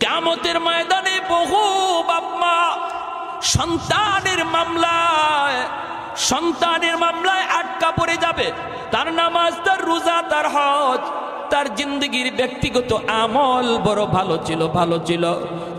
কিয়ামতের ময়দানে বহু বাপ মা সন্তানের মামলায় আটকা পড়ে যাবে। তার নামাজ, তার রোজা, তার হজ, তার জিন্দগির ব্যক্তিগত আমল বড় ভালো ছিল,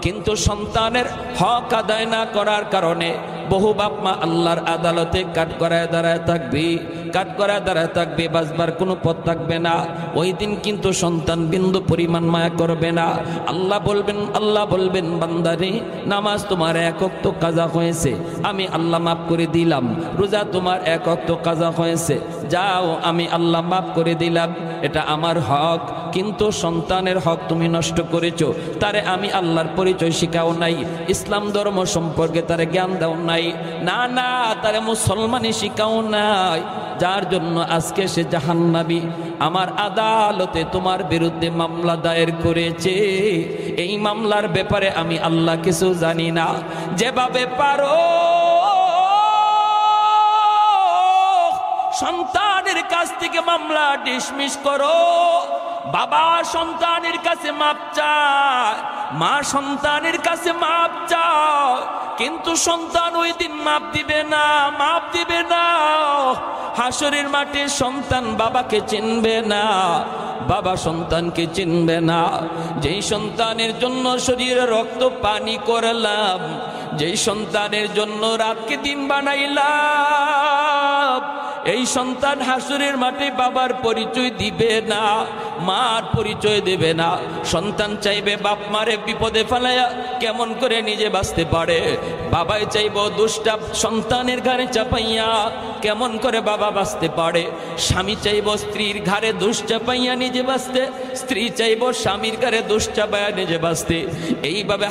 কিন্তু সন্তানের হক আদায় না করার কারণে বহু বাপ মা আল্লাহর আদালতে কাঠগড়ায় দাঁড়ায় থাকবে, বাঁচবার কোনো পথ থাকবে না। ওই দিন কিন্তু সন্তান বিন্দু পরিমাণ মায়া করবে না। আল্লাহ বলবেন বান্দারে, নামাজ তোমার এক ওয়াক্ত কাজা হয়েছে, আমি আল্লাহ মাফ করে দিলাম। রোজা তোমার এক ওয়াক্ত কাজা হয়েছে, যাও আমি আল্লাহ মাফ করে দিলাম, এটা আমার হক। কিন্তু সন্তানের হক তুমি নষ্ট করেছো, তারে আমি আল্লাহর পরিচয় শিখাও নাই, ইসলাম ধর্ম সম্পর্কে তারে জ্ঞান দাও নাই, না তারে মুসলমানই শিখাও নাই, যার জন্য আজকে সে জাহান্নামী। আমার আদালতে তোমার বিরুদ্ধে মামলা দায়ের করেছে, এই মামলার ব্যাপারে আমি আল্লাহ কিছু জানি না। যেভাবে পারো সন্তানের কাছ থেকে মামলা ডিসমিস করো। বাবা সন্তানের কাছে মাপ চায়, মা সন্তানের কাছে মাপ চায়, কিন্তু সন্তান ওই দিন মাপ দিবে না। হাসরের মাঠে সন্তান বাবাকে চিনবে না, বাবা সন্তানকে চিনবে না। যেই সন্তানের জন্য শরীরে রক্ত পানি করলাম, যেই সন্তানের জন্য রাতকে দিন বানাইলাম, এই সন্তান হাসরের মাঠে বাবার পরিচয় দিবে না, মার পরিচয় দেবে না। সন্তান চাইবে বাপ মারে বিপদে ফেলাইয়া কেমন করে নিজে বাঁচতে পারে, বাবাই চাইব দুষ্টা সন্তানের ঘাড়ে চাপাইয়া কেমন করে বাবা বাঁচতে পারে। স্বামী চাইব স্ত্রীর ঘাড়ে দোষ চাপাইয়া নিজে বাঁচতে, স্ত্রী চাইব স্বামীর ঘাড়ে দোষ চাপাইয়া নিজে বাঁচতে। এইভাবে